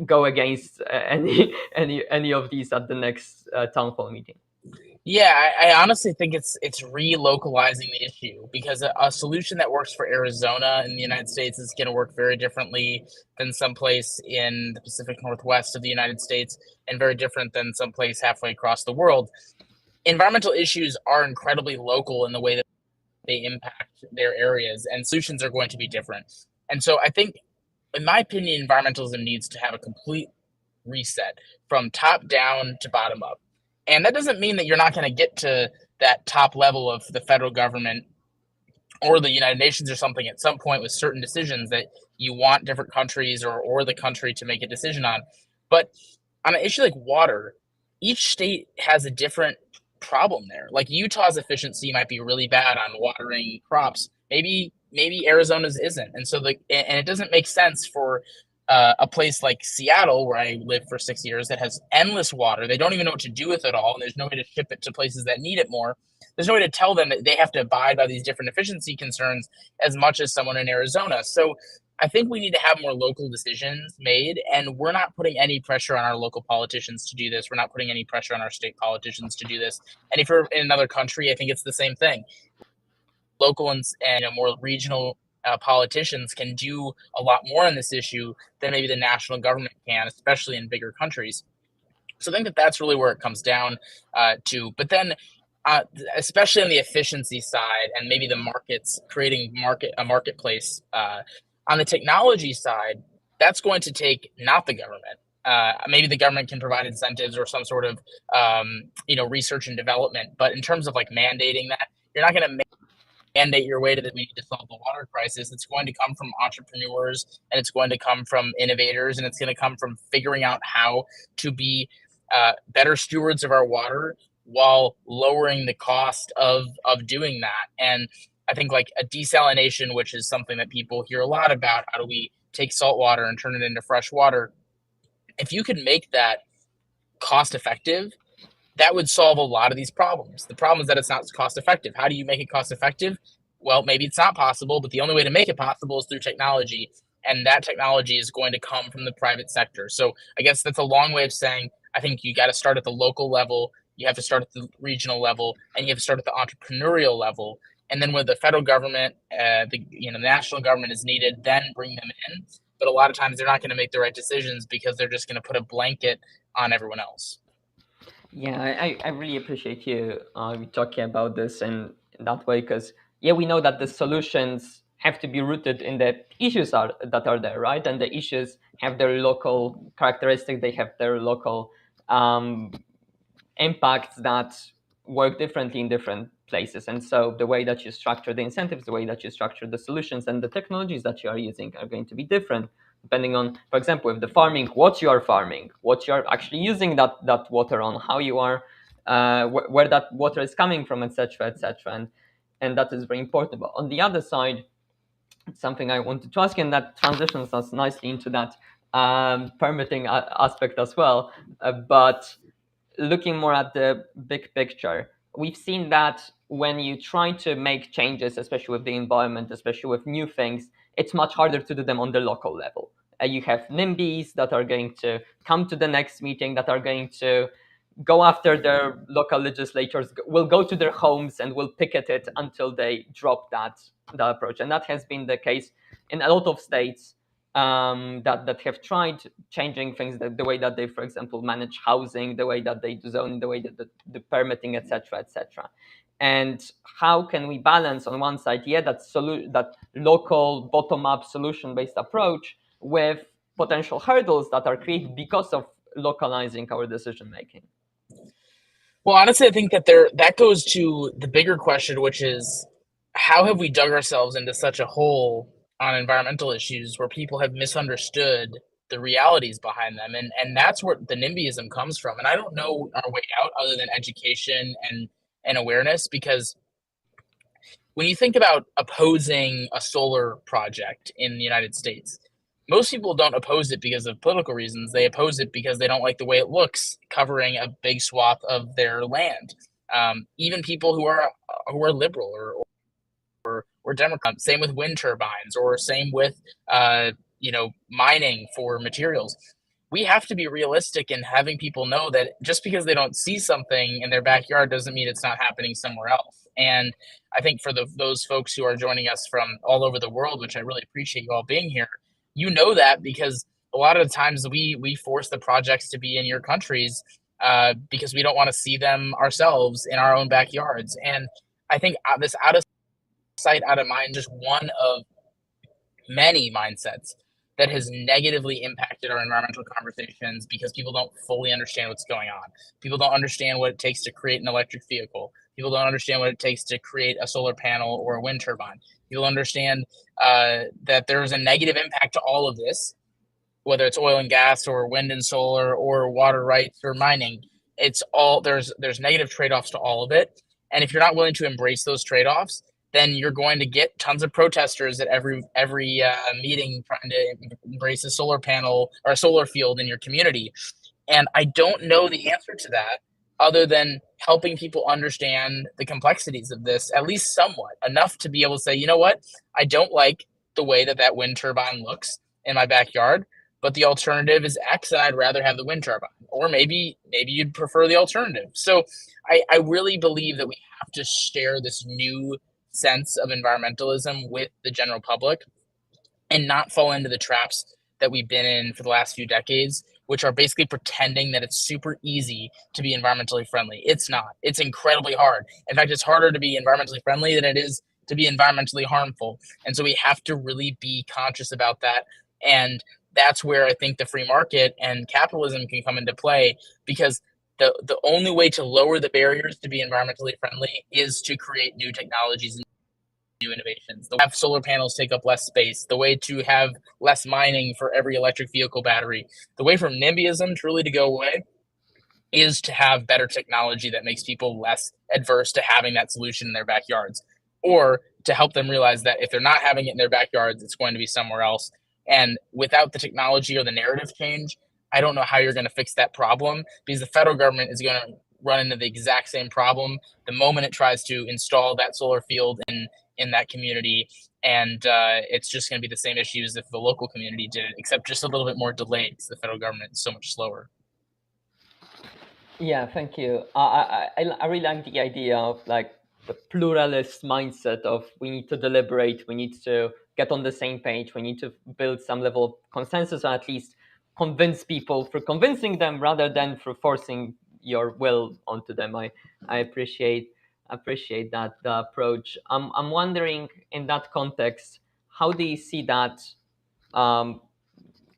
go against any of these at the next town hall meeting? Yeah, I honestly think it's relocalizing the issue, because a solution that works for Arizona in the United States is going to work very differently than someplace in the Pacific Northwest of the United States, and very different than someplace halfway across the world. Environmental issues are incredibly local in the way that they impact their areas, and solutions are going to be different. And so I think, in my opinion, environmentalism needs to have a complete reset from top down to bottom up. And that doesn't mean that you're not going to get to that top level of the federal government or the United Nations or something at some point with certain decisions that you want different countries or the country to make a decision on. But on an issue like water, each state has a different problem there. Like, Utah's efficiency might be really bad on watering crops. Maybe Arizona's isn't. And so it doesn't make sense for a place like Seattle, where I lived for 6 years, that has endless water. They don't even know what to do with it all, and there's no way to ship it to places that need it more. There's no way to tell them that they have to abide by these different efficiency concerns as much as someone in Arizona. So I think we need to have more local decisions made, and we're not putting any pressure on our local politicians to do this. We're not putting any pressure on our state politicians to do this. And if you're in another country, I think it's the same thing. Local and more regional politicians can do a lot more on this issue than maybe the national government can, especially in bigger countries. So I think that that's really where it comes down to. But then, especially on the efficiency side and maybe the markets, creating a marketplace on the technology side, that's going to take not the government. Maybe the government can provide incentives or some sort of research and development. But in terms of like mandating that, you're not going to make mandate your way to the need to solve the water crisis. It's going to come from entrepreneurs, and it's going to come from innovators, and it's going to come from figuring out how to be better stewards of our water while lowering the cost of doing that. And I think like a desalination, which is something that people hear a lot about, how do we take salt water and turn it into fresh water? If you could make that cost effective, that would solve a lot of these problems. The problem is that it's not cost effective. How do you make it cost effective? Well, maybe it's not possible, but the only way to make it possible is through technology. And that technology is going to come from the private sector. So I guess that's a long way of saying I think you got to start at the local level, you have to start at the regional level, and you have to start at the entrepreneurial level. And then when the federal government, the national government is needed, then bring them in. But a lot of times they're not going to make the right decisions because they're just going to put a blanket on everyone else. Yeah, I really appreciate you talking about this in that way, because we know that the solutions have to be rooted in the issues that are there, right? And the issues have their local characteristics, they have their local impacts that work differently in different places. And so the way that you structure the incentives, the way that you structure the solutions, and the technologies that you are using are going to be different depending on, for example, if the farming, what you are farming, what you are actually using that water on, how you are, where that water is coming from, etc., etc. And that is very important. But on the other side, something I wanted to ask, and that transitions us nicely into that permitting aspect as well. But looking more at the big picture, we've seen that when you try to make changes, especially with the environment, especially with new things, it's much harder to do them on the local level. You have NIMBYs that are going to come to the next meeting, that are going to go after their local legislators, will go to their homes and will picket it until they drop that approach. And that has been the case in a lot of states that have tried changing things, the way that they, for example, manage housing, the way that they do zoning, the way that the permitting, etc., etc. And how can we balance on one side, that local bottom-up solution-based approach with potential hurdles that are created because of localizing our decision making? Well, honestly, I think that that goes to the bigger question, which is how have we dug ourselves into such a hole on environmental issues where people have misunderstood the realities behind them, and that's where the NIMBYism comes from. And I don't know our way out other than education and awareness, because when you think about opposing a solar project in the United States, most people don't oppose it because of political reasons. They oppose it because they don't like the way it looks, covering a big swath of their land. Even people who are liberal or Democrat. Same with wind turbines, or same with mining for materials. We have to be realistic in having people know that just because they don't see something in their backyard doesn't mean it's not happening somewhere else. And I think for those folks who are joining us from all over the world, which I really appreciate you all being here, you know that because a lot of the times we force the projects to be in your countries because we don't want to see them ourselves in our own backyards. And I think this out of sight, out of mind, just one of many mindsets that has negatively impacted our environmental conversations because people don't fully understand what's going on. People don't understand what it takes to create an electric vehicle. People don't understand what it takes to create a solar panel or a wind turbine. People understand that there's a negative impact to all of this, whether it's oil and gas or wind and solar or water rights or mining. It's all there's negative trade-offs to all of it. And if you're not willing to embrace those trade-offs, then you're going to get tons of protesters at every meeting trying to embrace a solar panel or a solar field in your community. And I don't know the answer to that other than helping people understand the complexities of this, at least somewhat, enough to be able to say, you know what, I don't like the way that wind turbine looks in my backyard, but the alternative is X, and I'd rather have the wind turbine. Or maybe you'd prefer the alternative. So I really believe that we have to share this new sense of environmentalism with the general public and not fall into the traps that we've been in for the last few decades, which are basically pretending that it's super easy to be environmentally friendly. It's not. It's incredibly hard. In fact, it's harder to be environmentally friendly than it is to be environmentally harmful. And so we have to really be conscious about that. And that's where I think the free market and capitalism can come into play, because the only way to lower the barriers to be environmentally friendly is to create new technologies new innovations. The way to have solar panels take up less space, the way to have less mining for every electric vehicle battery, the way for NIMBYism truly to go away is to have better technology that makes people less adverse to having that solution in their backyards, or to help them realize that if they're not having it in their backyards, it's going to be somewhere else. And without the technology or the narrative change, I don't know how you're going to fix that problem, because the federal government is going to run into the exact same problem the moment it tries to install that solar field in that community. And it's just going to be the same issues if the local community did it, except just a little bit more delayed because the federal government is so much slower. Yeah, thank you. I really like the idea of like the pluralist mindset of we need to deliberate, we need to get on the same page, we need to build some level of consensus, or at least convince people through convincing them rather than through forcing your will onto them. I appreciate that the approach. I'm wondering in that context, how do you see that um,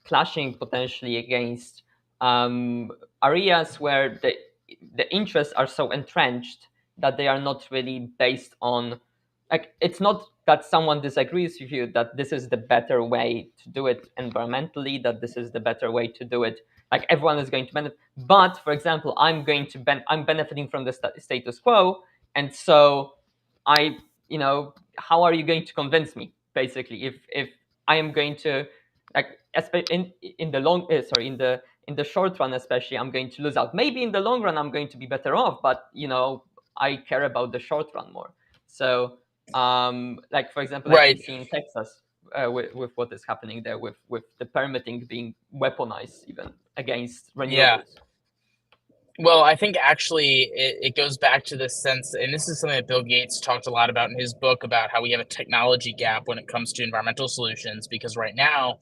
clashing potentially against areas where the interests are so entrenched that they are not really based on, like, it's not that someone disagrees with you that this is the better way to do it environmentally, that this is the better way to do it, like everyone is going to benefit, but for example I'm benefiting from the status quo, and so I, how are you going to convince me basically if I am going to, like, in the long sorry in the short run especially, I'm going to lose out. Maybe in the long run I'm going to be better off, but I care about the short run more. So like for example, like we Right. see in Texas, with what is happening there with the permitting being weaponized even against Yeah. renewables. Well, I think actually it goes back to this sense, and this is something that Bill Gates talked a lot about in his book about how we have a technology gap when it comes to environmental solutions, because right now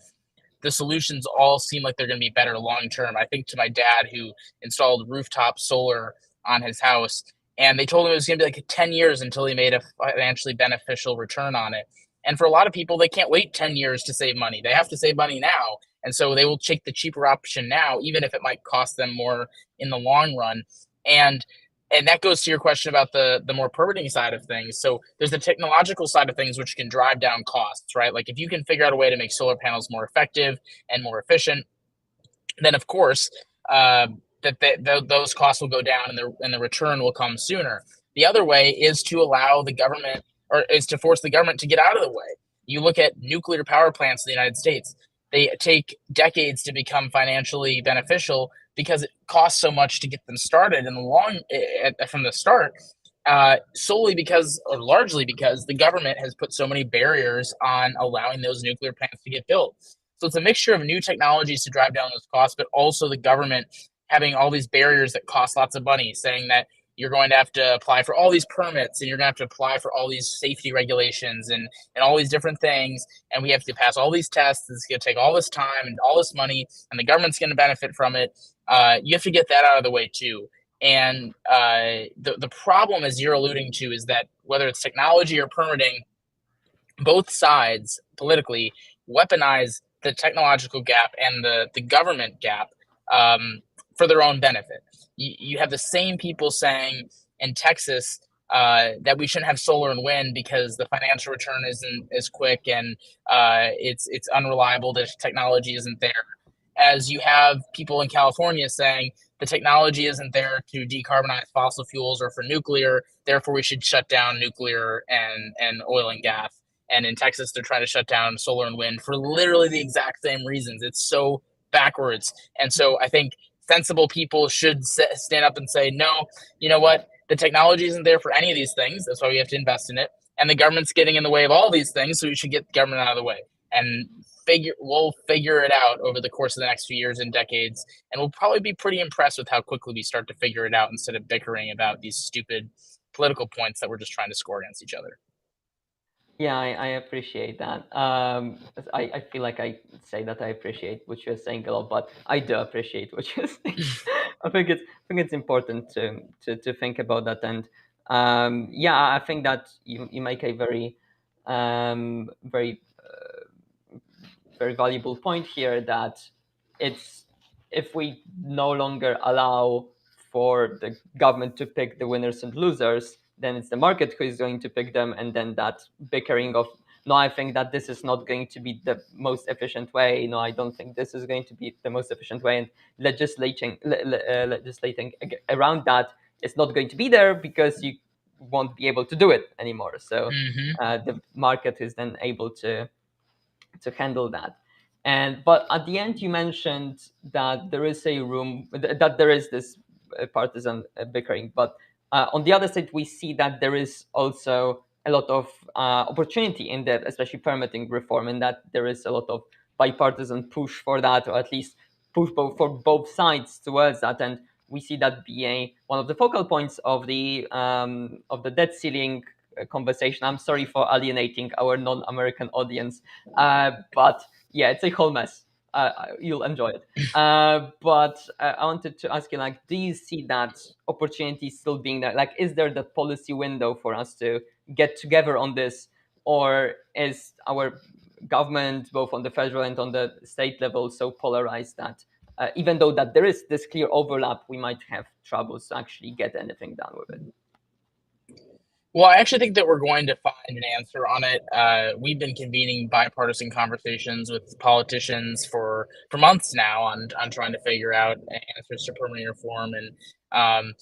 the solutions all seem like they're going to be better long term. I think to my dad, who installed rooftop solar on his house, and they told him it was going to be like 10 years until he made a financially beneficial return on it. And for a lot of people, they can't wait 10 years to save money. They have to save money now. And so they will take the cheaper option now, even if it might cost them more in the long run. And and that goes to your question about the more permitting side of things. So there's the technological side of things, which can drive down costs, right? Like if you can figure out a way to make solar panels more effective and more efficient, then of course those costs will go down and the return will come sooner. The other way is to allow the government, or is to force the government to get out of the way. You look at nuclear power plants in the United States; they take decades to become financially beneficial because it costs so much to get them started in the from the start. Solely because, or largely because, the government has put so many barriers on allowing those nuclear plants to get built. So it's a mixture of new technologies to drive down those costs, but also the government having all these barriers that cost lots of money, saying that you're going to have to apply for all these permits and you're going to have to apply for all these safety regulations and all these different things. And we have to pass all these tests. It's going to take all this time and all this money, and the government's going to benefit from it. You have to get that out of the way too. And the problem, as you're alluding to, is that whether it's technology or permitting, both sides politically weaponize the technological gap and the government gap for their own benefit. You have the same people saying in Texas that we shouldn't have solar and wind because the financial return isn't as quick and it's unreliable. The technology isn't there. As you have people in California saying the technology isn't there to decarbonize fossil fuels or for nuclear, therefore we should shut down nuclear and oil and gas. And in Texas, they're trying to shut down solar and wind for literally the exact same reasons. It's so backwards. And so I think sensible people should stand up and say, no, you know what? The technology isn't there for any of these things. That's why we have to invest in it. And the government's getting in the way of all these things. So we should get the government out of the way. And we'll figure it out over the course of the next few years and decades. And we'll probably be pretty impressed with how quickly we start to figure it out instead of bickering about these stupid political points that we're just trying to score against each other. Yeah, I appreciate that. I feel like I say that I appreciate what you're saying a lot, but I do appreciate what you're saying. I think it's important to think about that, and yeah, I think that you make a very very valuable point here, that it's, if we no longer allow for the government to pick the winners and losers, then it's the market who is going to pick them, and then that bickering of, no, I think that this is not going to be the most efficient way. No, I don't think this is going to be the most efficient way. And legislating around that is not going to be there because you won't be able to do it anymore. So the market is then able to handle that. And but at the end, you mentioned that there is a room that there is this partisan bickering, but on the other side, we see that there is also a lot of opportunity in that, especially permitting reform, and that there is a lot of bipartisan push for that, or at least push for both sides towards that. And we see that being one of the focal points of the debt ceiling conversation. I'm sorry for alienating our non-American audience, but yeah, it's a whole mess. You'll enjoy it. But I wanted to ask you, like, do you see that opportunity still being there? Like, is there that policy window for us to get together on this, or is our government, both on the federal and on the state level, so polarized that even though that there is this clear overlap, we might have troubles to actually get anything done with it? Well, I actually think that we're going to find an answer on it. We've been convening bipartisan conversations with politicians for months now on trying to figure out answers to permitting reform, and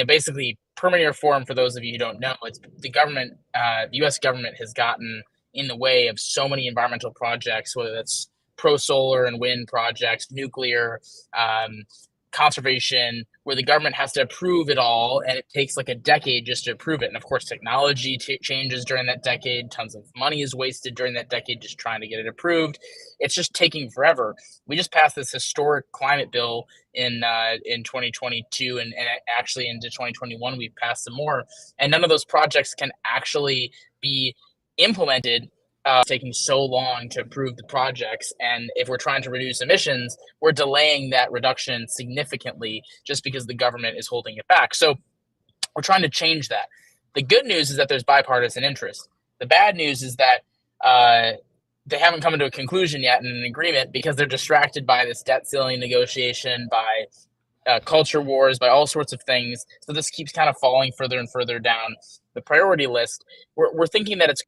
basically permitting reform. For those of you who don't know, it's the government. The U.S. government has gotten in the way of so many environmental projects, whether that's pro solar and wind projects, nuclear. Conservation, where the government has to approve it all, and it takes like a decade just to approve it. And of course, technology changes during that decade. Tons of money is wasted during that decade just trying to get it approved. It's just taking forever. We just passed this historic climate bill in 2022, and actually into 2021 we've passed some more, and none of those projects can actually be implemented. Taking so long to approve the projects, and if we're trying to reduce emissions, we're delaying that reduction significantly just because the government is holding it back. So we're trying to change that. The good news is that there's bipartisan interest. The bad news is that they haven't come to a conclusion yet in an agreement because they're distracted by this debt ceiling negotiation, by culture wars, by all sorts of things. So this keeps kind of falling further and further down the priority list. We're thinking that it's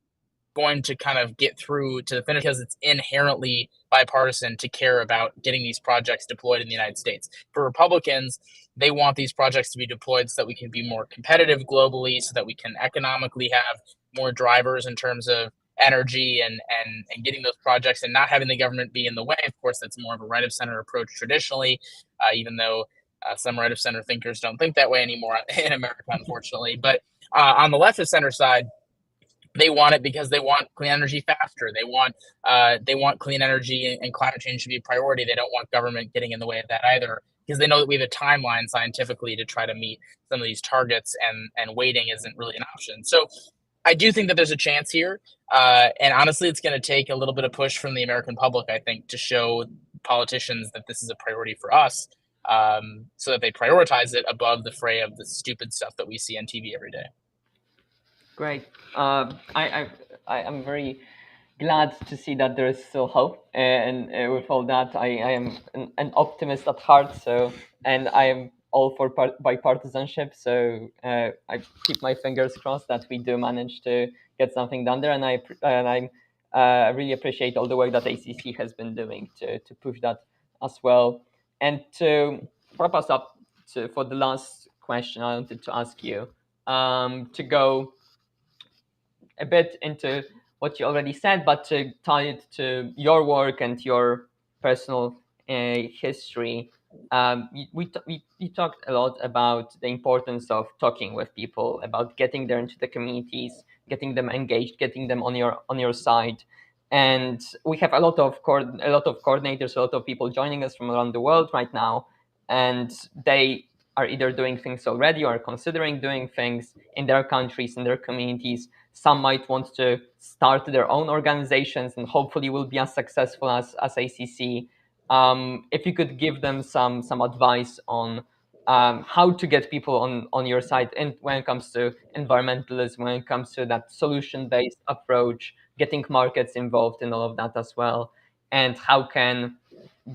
going to kind of get through to the finish because it's inherently bipartisan to care about getting these projects deployed in the United States. For Republicans, they want these projects to be deployed so that we can be more competitive globally, so that we can economically have more drivers in terms of energy and getting those projects and not having the government be in the way. Of course, that's more of a right of center approach traditionally, even though some right of center thinkers don't think that way anymore in America, unfortunately. But on the left of center side, they want it because they want clean energy faster. They want clean energy and climate change to be a priority. They don't want government getting in the way of that either, because they know that we have a timeline scientifically to try to meet some of these targets, and waiting isn't really an option. So I do think that there's a chance here. And honestly, it's going to take a little bit of push from the American public, I think, to show politicians that this is a priority for us, so that they prioritize it above the fray of the stupid stuff that we see on TV every day. Great. I'm very glad to see that there is still hope, and with all that, I am an optimist at heart. So, and I am all for bipartisanship. So I keep my fingers crossed that we do manage to get something done there. And I really appreciate all the work that ACC has been doing to push that as well. And to wrap us up, for the last question, I wanted to ask you to go a bit into what you already said, but to tie it to your work and your personal history. You talked a lot about the importance of talking with people, about getting there into the communities, getting them engaged, getting them on your side. And we have a lot of coordinators, a lot of people joining us from around the world right now, and they are either doing things already or considering doing things in their countries, in their communities. Some might want to start their own organizations and hopefully will be as successful as ACC. If you could give them some advice on how to get people on your side, and when it comes to environmentalism, when it comes to that solution-based approach, getting markets involved in all of that as well, and how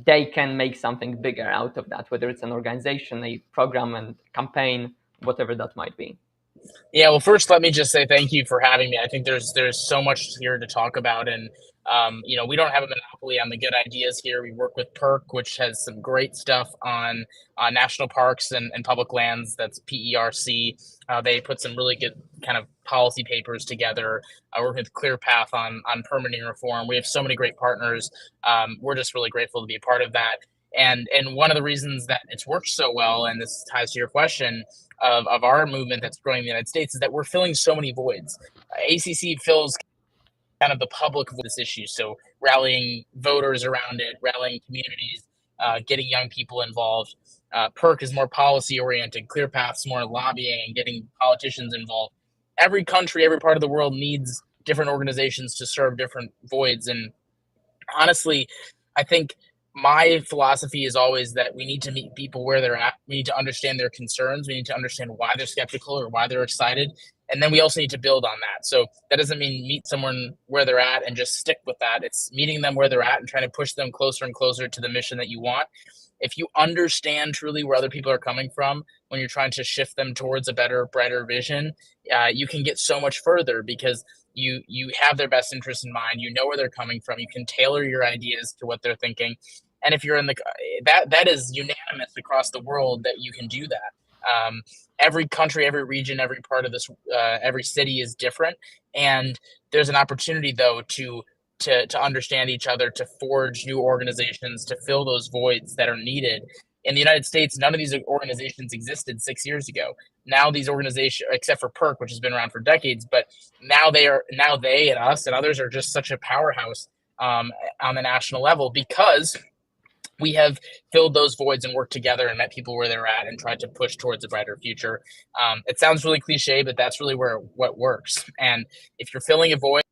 they can make something bigger out of that, whether it's an organization, a program, and campaign, whatever that might be. Yeah, well, first, let me just say thank you for having me. I think there's so much here to talk about, and we don't have a monopoly on the good ideas here. We work with PERC, which has some great stuff on national parks and public lands. That's PERC. They put some really good kind of policy papers together. I work with ClearPath on permitting reform. We have so many great partners. We're just really grateful to be a part of that. And one of the reasons that it's worked so well, and this ties to your question, of our movement that's growing in the United States, is that we're filling so many voids. ACC fills kind of the public with this issue, so rallying voters around it, rallying communities, getting young people involved. PERC is more policy oriented. ClearPath's more lobbying and getting politicians involved. Every country, every part of the world needs different organizations to serve different voids, and honestly, I think my philosophy is always that we need to meet people where they're at. We need to understand their concerns. We need to understand why they're skeptical or why they're excited. And then we also need to build on that. So that doesn't mean meet someone where they're at and just stick with that. It's meeting them where they're at and trying to push them closer and closer to the mission that you want. If you understand truly where other people are coming from when you're trying to shift them towards a better, brighter vision, you can get so much further because you have their best interest in mind. You know where they're coming from. You can tailor your ideas to what they're thinking. And if you're in the that is unanimous across the world that you can do that. Every country, every region, every part of this, every city is different, and there's an opportunity though to understand each other, to forge new organizations, to fill those voids that are needed. In the United States, none of these organizations existed 6 years ago. Now these organizations, except for PERC, which has been around for decades, but now they and us and others are just such a powerhouse on the national level because we have filled those voids and worked together and met people where they're at and tried to push towards a brighter future. It sounds really cliche, but that's really where what works. And if you're filling a void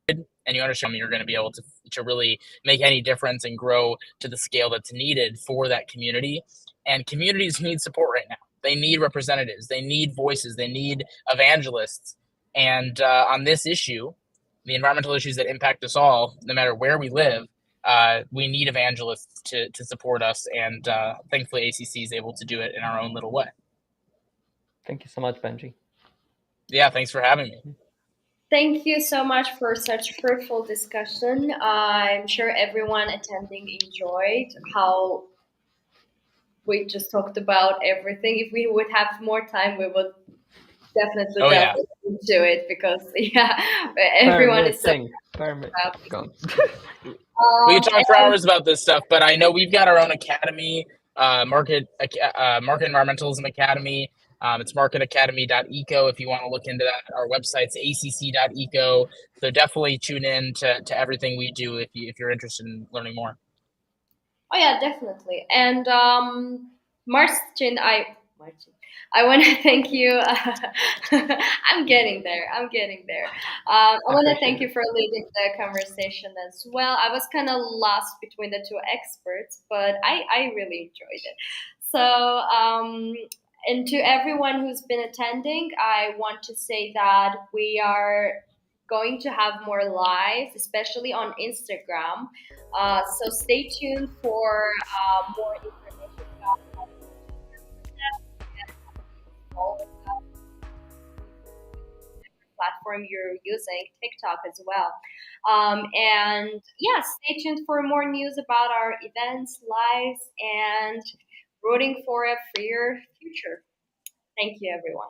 and you understand, you're going to be able to really make any difference and grow to the scale that's needed for that community. And communities need support right now. They need representatives. They need voices. They need evangelists. And on this issue, the environmental issues that impact us all, no matter where we live, we need evangelists to support us. And thankfully, ACC is able to do it in our own little way. Thank you so much, Benji. Yeah, thanks for having me. Thank you so much for such fruitful discussion. I'm sure everyone attending enjoyed how we just talked about everything. If we would have more time, we would definitely delve into it because everyone is so we can talk for hours about this stuff, but I know we've got our own academy, Market Environmentalism Academy. It's marketacademy.eco if you want to look into that. Our website's acc.eco. So definitely tune in to everything we do if you're interested in learning more. Oh yeah, definitely. And Martin, I want to thank you. I'm getting there. I want to thank you for leading the conversation as well. I was kind of lost between the two experts, but I really enjoyed it. So, and to everyone who's been attending, I want to say that we are going to have more lives, especially on Instagram. So stay tuned for more information about platform you're using, TikTok as well. And yeah, stay tuned for more news about our events, lives, and rooting for a freer future. Thank you, everyone.